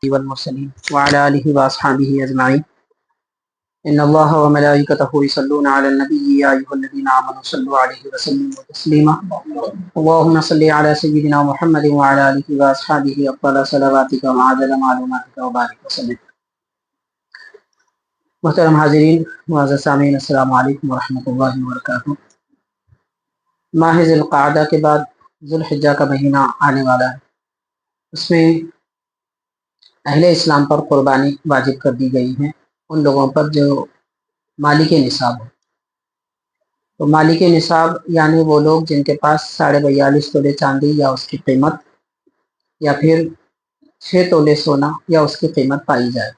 والمرسلين وعلى آله وأصحابه أجمعين إن الله وملائكته يصلون على النبي يا أيها الذين آمنوا صلوا عليه وسلموا تسليما اللهم صل على سيدنا محمد وعلى آله وأصحابه أفضل صلواتك وعدد معلوماتك وبارك وسلم۔ محترم حاضرین، معزز سامعین، السلام علیکم ورحمۃ اللہ وبرکاتہ۔ ماہ ذی القعدہ کے بعد ذو الحجہ کا مہینہ آنے والا ہے۔ اس میں اہل اسلام پر قربانی واجب کر دی گئی ہے، ان لوگوں پر جو مالک نصاب ہو۔ تو مالک نصاب یعنی وہ لوگ جن کے پاس 42.5 تولے چاندی یا اس کی قیمت، یا پھر 6 تولے سونا یا اس کی قیمت پائی جائے۔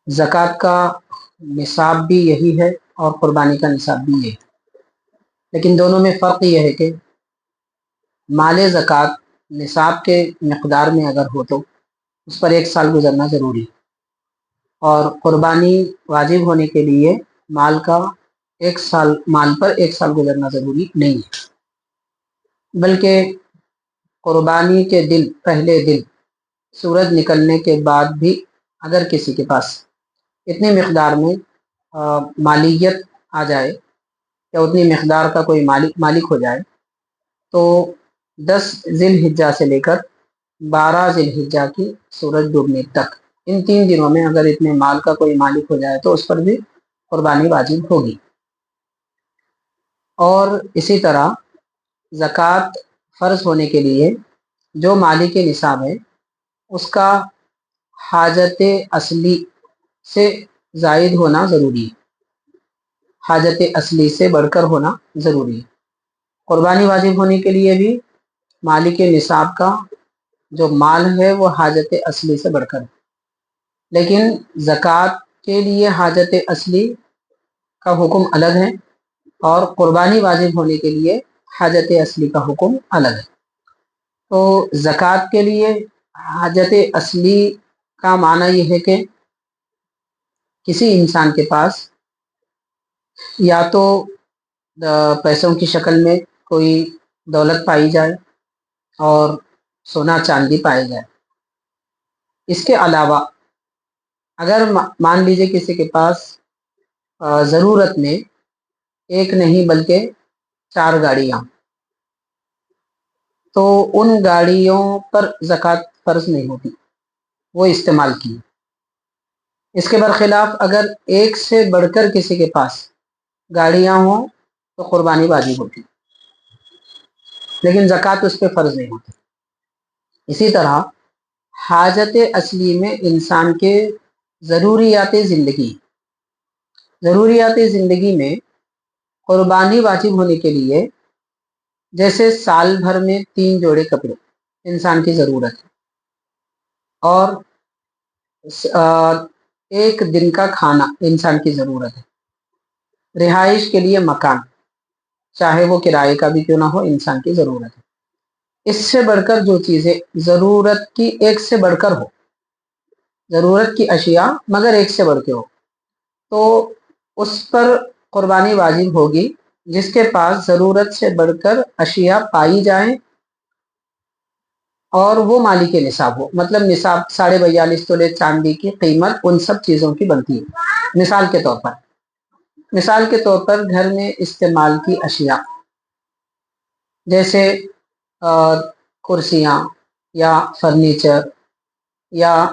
زکوٰۃ کا نصاب بھی یہی ہے اور قربانی کا نصاب بھی یہی ہے، لیکن دونوں میں فرق یہ ہے کہ مال زکوٰۃ نصاب کے مقدار میں اگر ہو تو اس پر 1 سال گزرنا ضروری ہے، اور قربانی واجب ہونے کے لیے مال پر 1 سال گزرنا ضروری نہیں ہے، بلکہ قربانی کے پہلے دن سورج نکلنے کے بعد بھی اگر کسی کے پاس اتنی مقدار میں مالیت آ جائے یا اتنی مقدار کا کوئی مالک ہو جائے، تو 10 ذی الحجہ سے لے کر 12 ذی الحجہ کی سورج ڈوبنے تک، ان 3 دنوں میں اگر اتنے مال کا کوئی مالک ہو جائے تو اس پر بھی قربانی واجب ہوگی۔ اور اسی طرح زکوٰۃ فرض ہونے کے لیے جو مالک نصاب ہے اس کا حاجت اصلی سے زائد ہونا ضروری ہے، حاجت اصلی سے بڑھ کر ہونا ضروری ہے۔ قربانی واجب ہونے کے لیے بھی مالک نصاب کا جو مال ہے وہ حاجت اصلی سے بڑھ کر ہے، لیکن زکوٰۃ کے لیے حاجت اصلی کا حکم الگ ہے اور قربانی واجب ہونے کے لیے حاجت اصلی کا حکم الگ ہے۔ تو زکوٰۃ کے لیے حاجت اصلی کا معنی یہ ہے کہ کسی انسان کے پاس یا تو پیسوں کی شکل میں کوئی دولت پائی جائے اور سونا چاندی پائے جائے۔ اس کے علاوہ اگر مان لیجئے کسی کے پاس ضرورت میں 1 نہیں بلکہ 4 گاڑیاں، تو ان گاڑیوں پر زکوٰۃ فرض نہیں ہوتی، وہ استعمال کی۔ اس کے برخلاف اگر 1 سے بڑھ کر کسی کے پاس گاڑیاں ہوں تو قربانی واجب ہوتی، لیکن زکوٰۃ اس پہ فرض نہیں ہوتی۔ اسی طرح حاجت اصلی میں انسان کے ضروریات زندگی میں قربانی واجب ہونے کے لیے جیسے سال بھر میں 3 جوڑے کپڑے انسان کی ضرورت ہے، اور 1 دن کا کھانا انسان کی ضرورت ہے، رہائش کے لیے مکان چاہے وہ کرائے کا بھی کیوں نہ ہو انسان کی ضرورت ہے۔ اس سے بڑھ کر جو چیزیں ضرورت کی 1 سے بڑھ کر ہو، ضرورت کی اشیاء مگر 1 سے بڑھ کے ہو، تو اس پر قربانی واجب ہوگی جس کے پاس ضرورت سے بڑھ کر اشیاء پائی جائیں اور وہ مالک نصاب ہو۔ مطلب نصاب 42.5 تولے چاندی کی قیمت ان سب چیزوں کی بنتی ہے۔ مثال کے طور پر گھر میں استعمال کی اشیاء جیسے کرسیاں یا فرنیچر، یا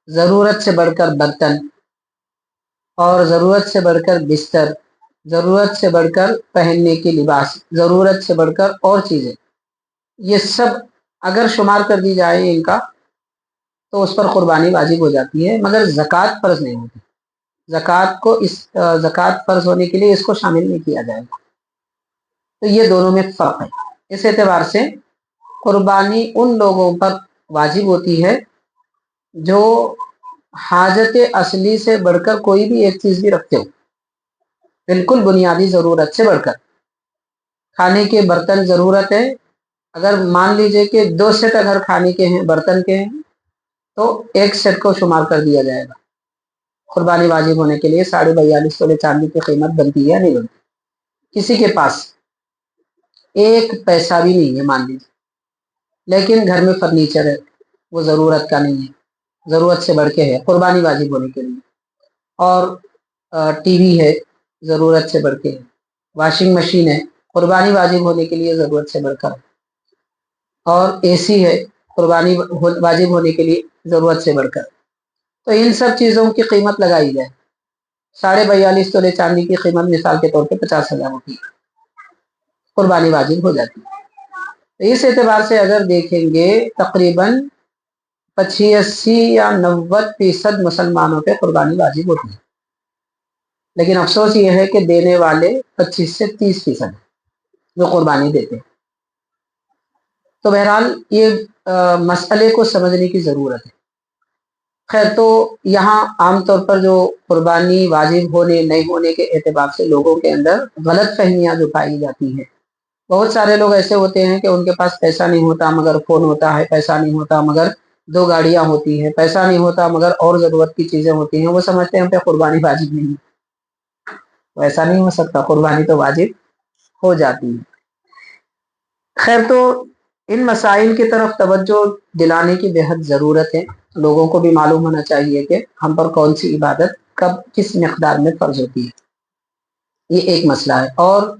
ضرورت سے بڑھ کر برتن، اور ضرورت سے بڑھ کر بستر، ضرورت سے بڑھ کر پہننے کی لباس، ضرورت سے بڑھ کر اور چیزیں، یہ سب اگر شمار کر دی جائے ان کا تو اس پر قربانی واجب ہو جاتی ہے، مگر زکوٰۃ فرض نہیں ہوتی۔ زکوٰۃ فرض ہونے کے لیے اس کو شامل نہیں کیا جائے گا۔ تو یہ دونوں میں فرق ہے۔ اس اعتبار سے قربانی ان لوگوں پر واجب ہوتی ہے جو حاجت اصلی سے بڑھ کر کوئی بھی ایک چیز بھی رکھتے ہو، بالکل بنیادی ضرورت سے بڑھ کر۔ کھانے کے برتن ضرورت ہے، اگر مان لیجئے کہ 2 سیٹ اگر کھانے کے ہیں، برتن کے ہیں، تو 1 سیٹ کو شمار کر دیا جائے گا۔ قربانی واجب ہونے کے لیے 42.5 تولے چاندی کی قیمت بنتی ہے یا نہیں بنتی۔ کسی کے پاس 1 پیسہ بھی نہیں ہے مان لیجیے، لیکن گھر میں فرنیچر ہے وہ ضرورت کا نہیں ہے, ضرورت سے بڑھ کے ہے, قربانی واجب ہونے کے لیے. اور ٹی وی ہے ضرورت سے بڑھ کے ہے, واشنگ مشین ہے قربانی واجب ہونے کے لیے ضرورت سے بڑھ کر, اور اے سی ہے قربانی واجب ہونے کے لیے ضرورت سے بڑھ کر. تو ان سب چیزوں کی قیمت لگائی جائے. 42.5 تولے چاندی کی قیمت مثال کے طور پہ 50,000 ہوتی ہے, قربانی واجب ہو جاتی ہے. اس اعتبار سے اگر دیکھیں گے تقریباً 85 یا 90% مسلمانوں پہ قربانی واجب ہوتی ہے, لیکن افسوس یہ ہے کہ دینے والے 25 سے 30% جو قربانی دیتے ہیں. تو بہرحال یہ مسئلے کو سمجھنے کی ضرورت ہے. خیر, تو یہاں عام طور پر جو قربانی واجب ہونے نہیں ہونے کے اعتبار سے لوگوں کے اندر غلط فہمیاں جو پائی جاتی ہیں. بہت سارے لوگ ایسے ہوتے ہیں کہ ان کے پاس پیسہ نہیں ہوتا مگر فون ہوتا ہے, پیسہ نہیں ہوتا مگر 2 گاڑیاں ہوتی ہیں, پیسہ نہیں ہوتا مگر اور ضرورت کی چیزیں ہوتی ہیں, وہ سمجھتے ہیں کہ قربانی واجب نہیں ہے. ایسا نہیں ہو سکتا, قربانی تو واجب ہو جاتی ہے. خیر, تو ان مسائل کی طرف توجہ دلانے کی بے حد ضرورت ہے. لوگوں کو بھی معلوم ہونا چاہیے کہ ہم پر کون سی عبادت کب کس مقدار میں فرض ہوتی ہے. یہ ایک مسئلہ ہے. اور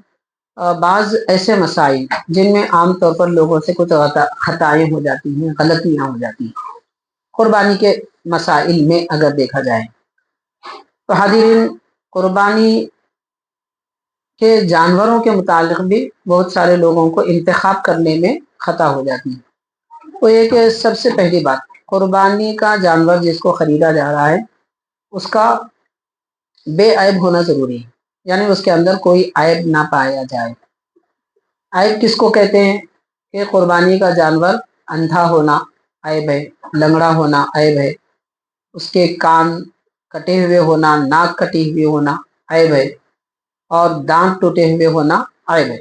بعض ایسے مسائل جن میں عام طور پر لوگوں سے کچھ خطائیں ہو جاتی ہیں, غلطیاں ہو جاتی ہیں قربانی کے مسائل میں اگر دیکھا جائے تو حاضرین, قربانی کے جانوروں کے متعلق بھی بہت سارے لوگوں کو انتخاب کرنے میں خطا ہو جاتی ہے. وہ یہ کہ سب سے پہلی بات, قربانی کا جانور جس کو خریدا جا رہا ہے اس کا بے عیب ہونا ضروری ہے, یعنی اس کے اندر کوئی عیب نہ پایا جائے. عیب کس کو کہتے ہیں کہ قربانی کا جانور اندھا ہونا عیب ہے, لنگڑا ہونا عیب ہے, اس کے کان کٹے ہوئے ہونا, ناک کٹی ہوئی ہونا عیب ہے, اور دانت ٹوٹے ہوئے ہونا عیب ہے.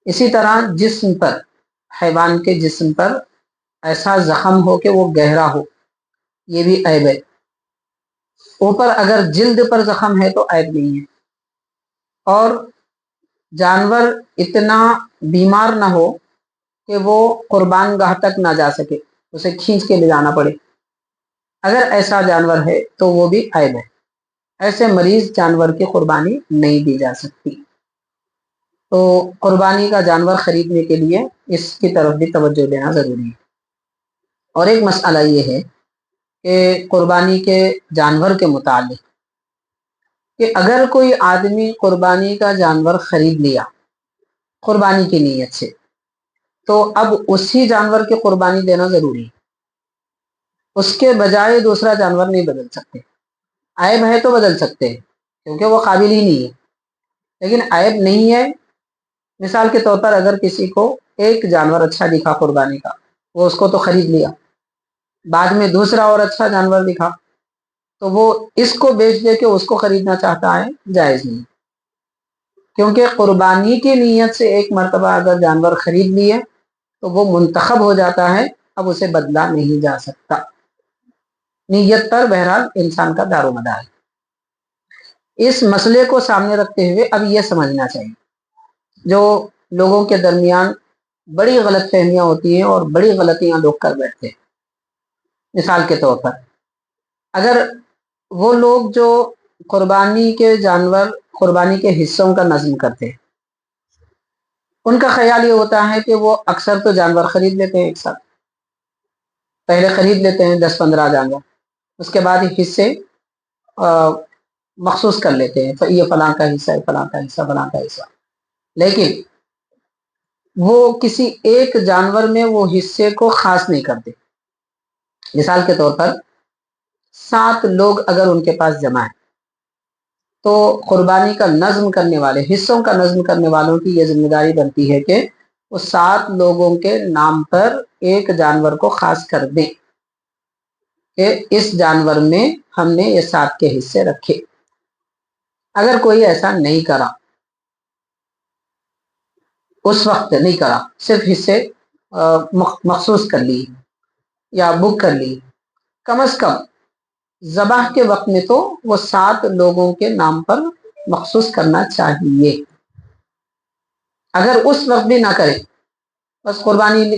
اسی طرح جسم پر, حیوان کے جسم پر ایسا زخم ہو کہ وہ گہرا ہو, یہ بھی عیب ہے. اوپر اگر جلد پر زخم ہے تو عیب نہیں ہے. اور جانور اتنا بیمار نہ ہو کہ وہ قربان گاہ تک نہ جا سکے, اسے کھینچ کے لے جانا پڑے, اگر ایسا جانور ہے تو وہ بھی عیب ہے. ایسے مریض جانور کی قربانی نہیں دی جا سکتی. تو قربانی کا جانور خریدنے کے لیے اس کی طرف بھی توجہ دینا ضروری ہے. اور ایک مسئلہ یہ ہے کہ قربانی کے جانور کے متعلق کہ اگر کوئی آدمی قربانی کا جانور خرید لیا قربانی کی نیت سے, تو اب اسی جانور کی قربانی دینا ضروری ہے. اس کے بجائے دوسرا جانور نہیں بدل سکتے. عیب ہے تو بدل سکتے ہیں کیونکہ وہ قابل ہی نہیں ہے, لیکن عیب نہیں ہے. مثال کے طور پر اگر کسی کو ایک جانور اچھا دکھا قربانی کا, وہ اس کو تو خرید لیا, بعد میں دوسرا اور اچھا جانور دکھا تو وہ اس کو بیچ دے کے اس کو خریدنا چاہتا ہے, جائز نہیں. کیونکہ قربانی کی نیت سے ایک مرتبہ اگر جانور خرید لیے تو وہ منتخب ہو جاتا ہے, اب اسے بدلا نہیں جا سکتا. نیت پر بہرحال انسان کا دار و مدار ہے. اس مسئلے کو سامنے رکھتے ہوئے اب یہ سمجھنا چاہیے, جو لوگوں کے درمیان بڑی غلط فہمیاں ہوتی ہیں اور بڑی غلطیاں لوگ کر بیٹھتے ہیں. مثال کے طور پر اگر وہ لوگ جو قربانی کے جانور, قربانی کے حصوں کا نظم کرتے ہیں, ان کا خیال یہ ہوتا ہے کہ وہ اکثر تو جانور خرید لیتے ہیں ایک ساتھ, پہلے خرید لیتے ہیں 10-15 جانور, اس کے بعد حصے مخصوص کر لیتے ہیں, یہ فلاں کا حصہ ہے, فلاں کا حصہ, فلاں کا حصہ. لیکن وہ کسی ایک جانور میں وہ حصے کو خاص نہیں کرتے. مثال کے طور پر 7 لوگ اگر ان کے پاس جمع ہیں تو قربانی کا نظم کرنے والے, حصوں کا نظم کرنے والوں کی یہ ذمہ داری بنتی ہے کہ وہ 7 لوگوں کے نام پر ایک جانور کو خاص کر دیں کہ اس جانور میں ہم نے یہ 7 کے حصے رکھے. اگر کوئی ایسا نہیں کرا, اس وقت نہیں کرا, صرف حصے مخصوص کر لی یا بک کر لی, کم از کم ذبح کے وقت میں تو وہ 7 لوگوں کے نام پر مخصوص کرنا چاہیے. اگر اس وقت بھی نہ کرے, بس قربانی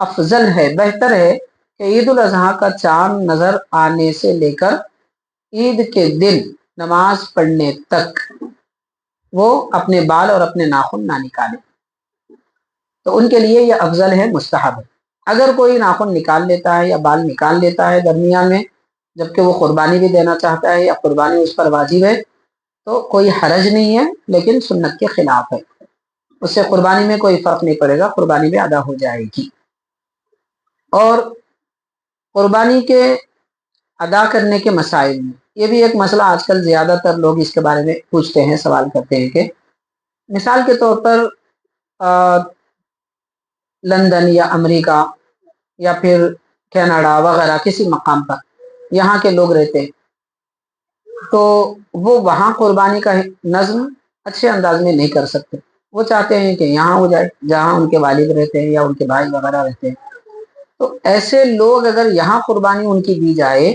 افضل ہے، بہتر ہے کہ عید الاضحیٰ کا چاند نظر آنے سے لے کر عید کے دن نماز پڑھنے تک وہ اپنے بال اور اپنے ناخن نہ نکالے، تو ان کے لیے یہ افضل ہے، مستحب ہے۔ اگر کوئی ناخن نکال لیتا ہے یا بال نکال لیتا ہے درمیان میں جبکہ وہ قربانی بھی دینا چاہتا ہے یا قربانی اس پر واجب ہے تو کوئی حرج نہیں ہے، لیکن سنت کے خلاف ہے، اس سے قربانی میں کوئی فرق نہیں پڑے گا، قربانی بھی ادا ہو جائے گی۔ اور قربانی کے ادا کرنے کے مسائل میں یہ بھی ایک مسئلہ آج کل زیادہ تر لوگ اس کے بارے میں پوچھتے ہیں، سوال کرتے ہیں کہ مثال کے طور پر لندن یا امریکہ یا پھر کینیڈا وغیرہ کسی مقام پر یہاں کے لوگ رہتے ہیں تو وہ وہاں قربانی کا نظم اچھے انداز میں نہیں کر سکتے، وہ چاہتے ہیں کہ یہاں ہو جائے جہاں ان کے والد رہتے ہیں یا ان کے بھائی وغیرہ رہتے ہیں۔ تو ایسے لوگ اگر یہاں قربانی ان کی دی جائے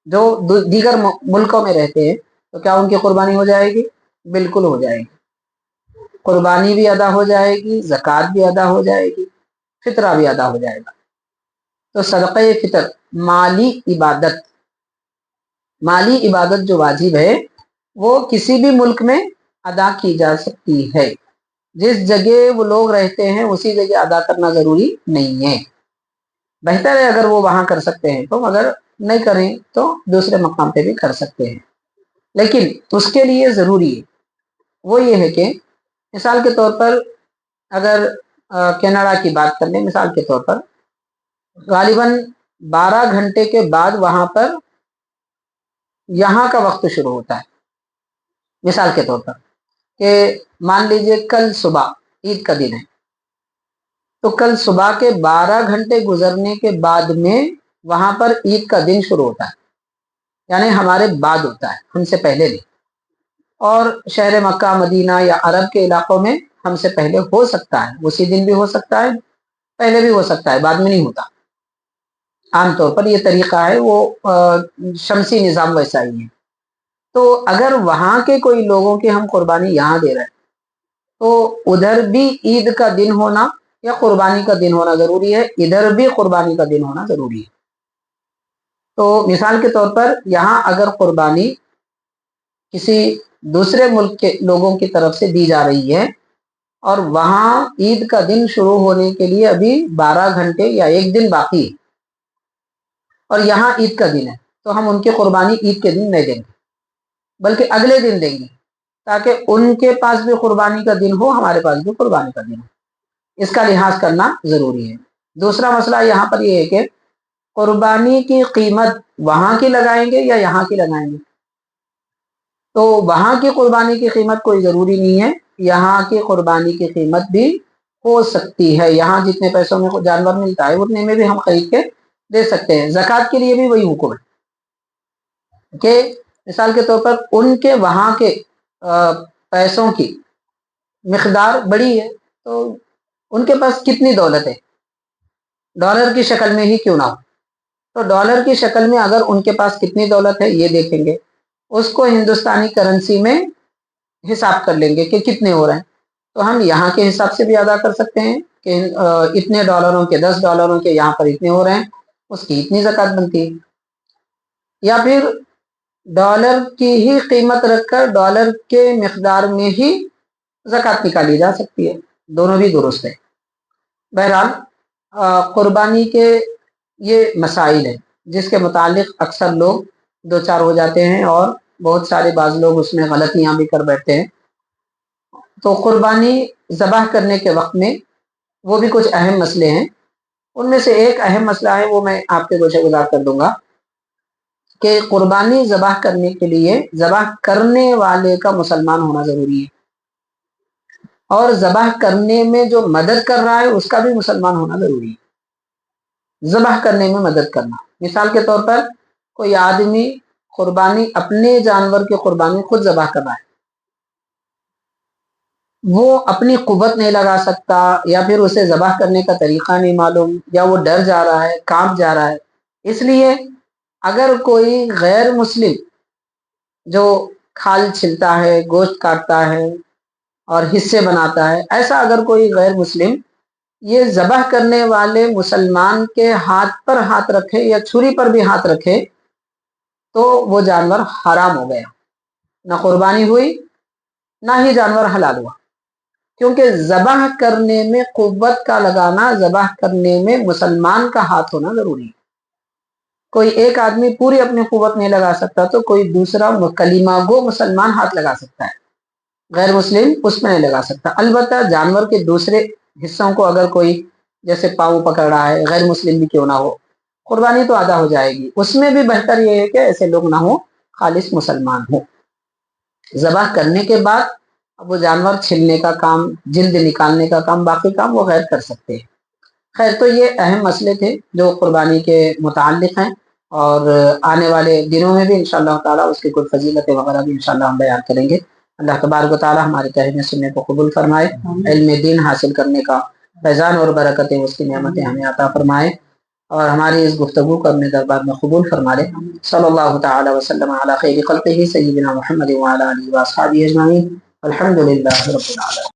جو دیگر ملکوں میں رہتے ہیں تو کیا ان کی قربانی ہو جائے گی؟ بالکل ہو جائے گی، قربانی بھی ادا ہو جائے گی، زکوٰۃ بھی ادا ہو جائے گی، فطرہ بھی ادا ہو جائے گا۔ تو صدقہ فطر مالی عبادت جو واجب ہے وہ کسی بھی ملک میں ادا کی جا سکتی ہے، جس جگہ وہ لوگ رہتے ہیں اسی جگہ ادا کرنا ضروری نہیں ہے، بہتر ہے اگر وہ وہاں کر سکتے ہیں تو، اگر نہیں کریں تو دوسرے مقام پہ بھی کر سکتے ہیں، لیکن اس کے لیے ضروری ہے وہ یہ ہے کہ مثال کے طور پر اگر کینیڈا کی بات کر لیں، مثال کے طور پر غالباً 12 گھنٹے کے بعد وہاں پر یہاں کا وقت شروع ہوتا ہے، مثال کے طور پر کہ مان لیجئے کل صبح عید کا دن ہے تو کل صبح کے 12 گھنٹے گزرنے کے بعد میں وہاں پر عید کا دن شروع ہوتا ہے، یعنی ہمارے بعد ہوتا ہے، ہم سے پہلے نہیں۔ اور شہر مکہ مدینہ یا عرب کے علاقوں میں ہم سے پہلے ہو سکتا ہے، اسی دن بھی ہو سکتا ہے، پہلے بھی ہو سکتا ہے، بعد میں نہیں ہوتا۔ عام طور پر یہ طریقہ ہے، وہ شمسی نظام ویسا ہی ہے۔ تو اگر وہاں کے کوئی لوگوں کی ہم قربانی یہاں دے رہے ہیں تو ادھر بھی عید کا دن ہونا یا قربانی کا دن ہونا ضروری ہے، ادھر بھی قربانی کا دن ہونا ضروری ہے۔ تو مثال کے طور پر یہاں اگر قربانی کسی دوسرے ملک کے لوگوں کی طرف سے دی جا رہی ہے اور وہاں عید کا دن شروع ہونے کے لیے ابھی 12 گھنٹے یا ایک دن باقی ہے اور یہاں عید کا دن ہے تو ہم ان کی قربانی عید کے دن نہیں دیں گے بلکہ اگلے دن دیں گے، تاکہ ان کے پاس بھی قربانی کا دن ہو، ہمارے پاس بھی قربانی کا دن ہو، اس کا لحاظ کرنا ضروری ہے۔ دوسرا مسئلہ یہاں پر یہ ہے کہ قربانی کی قیمت وہاں کی لگائیں گے یا یہاں کی لگائیں گے؟ تو وہاں کی قربانی کی قیمت کوئی ضروری نہیں ہے، یہاں کی قربانی کی قیمت بھی ہو سکتی ہے، یہاں جتنے پیسوں میں جانور ملتا ہے اتنے میں بھی ہم خرید کے دے سکتے ہیں۔ زکوٰۃ کے لیے بھی وہی حکم ہے کہ مثال کے طور پر ان کے وہاں کے پیسوں کی مقدار بڑی ہے تو ان کے پاس کتنی دولت ہے، ڈالر کی شکل میں ہی کیوں نہ ہو، تو ڈالر کی شکل میں اگر ان کے پاس کتنی دولت ہے یہ دیکھیں گے، اس کو ہندوستانی کرنسی میں حساب کر لیں گے کہ کتنے ہو رہے ہیں، تو ہم یہاں کے حساب سے بھی ادا کر سکتے ہیں کہ اتنے ڈالروں کے 10 ڈالروں کے یہاں پر اتنے ہو رہے ہیں، اس کی اتنی زکوٰۃ بنتی ہے، یا پھر ڈالر کی ہی قیمت رکھ کر ڈالر کے مقدار میں ہی زکوٰۃ نکالی جا سکتی ہے، دونوں بھی درست ہے۔ بہرحال قربانی کے یہ مسائل ہیں جس کے متعلق اکثر لوگ دو چار ہو جاتے ہیں اور بہت سارے بعض لوگ اس میں غلطیاں بھی کر بیٹھتے ہیں۔ تو قربانی ذبح کرنے کے وقت میں وہ بھی کچھ اہم مسئلے ہیں، ان میں سے ایک اہم مسئلہ ہے وہ میں آپ کے گوشے گزار کر دوں گا کہ قربانی ذبح کرنے کے لیے ذبح کرنے والے کا مسلمان ہونا ضروری ہے، اور ذبح کرنے میں جو مدد کر رہا ہے اس کا بھی مسلمان ہونا ضروری ہے۔ ذبح کرنے میں مدد کرنا، مثال کے طور پر کوئی آدمی قربانی اپنے جانور کی قربانی خود ذبح کر رہا ہے، وہ اپنی قوت نہیں لگا سکتا یا پھر اسے ذبح کرنے کا طریقہ نہیں معلوم یا وہ ڈر جا رہا ہے، کانپ جا رہا ہے، اس لیے اگر کوئی غیر مسلم جو کھال چھلتا ہے، گوشت کاٹتا ہے اور حصے بناتا ہے، ایسا اگر کوئی غیر مسلم یہ ذبح کرنے والے مسلمان کے ہاتھ پر ہاتھ رکھے یا چھری پر بھی ہاتھ رکھے تو وہ جانور حرام ہو گیا، نہ قربانی ہوئی نہ ہی جانور حلال ہوا، کیونکہ ذبح کرنے میں قوت کا لگانا، ذبح کرنے میں مسلمان کا ہاتھ ہونا ضروری ہے۔ کوئی ایک آدمی پوری اپنی قوت نہیں لگا سکتا تو کوئی دوسرا کلمہ گو مسلمان ہاتھ لگا سکتا ہے، غیر مسلم اس میں نہیں لگا سکتا۔ البتہ جانور کے دوسرے حصوں کو اگر کوئی جیسے پاؤں پکڑ رہا ہے، غیر مسلم بھی کیوں نہ ہو، قربانی تو ادا ہو جائے گی۔ اس میں بھی بہتر یہ ہے کہ ایسے لوگ نہ ہو، خالص مسلمان ہو۔ ذبح کرنے کے بعد اب وہ جانور چھلنے کا کام، جلد نکالنے کا کام، باقی کام وہ غیر کر سکتے ہیں۔ خیر، تو یہ اہم مسئلے تھے جو قربانی کے متعلق ہیں، اور آنے والے دنوں میں بھی انشاءاللہ تعالیٰ اس کی کوئی فضیلتیں وغیرہ بھی انشاءاللہ ہم بیان کریں گے۔ اللہ تبارک و تعالیٰ ہمارے کہنے سننے کو قبول فرمائے، علم دین حاصل کرنے کا فیضان اور برکتیں، اس کی نعمتیں ہمیں عطا فرمائے، اور ہماری اس گفتگو کو اپنے دربار میں قبول فرما لے۔ صلی اللہ تعالی وسلم علی خیر خلقہ سیدنا محمد وعلی آلہ واصحابہ اجمعین، الحمد للہ رب العالمین۔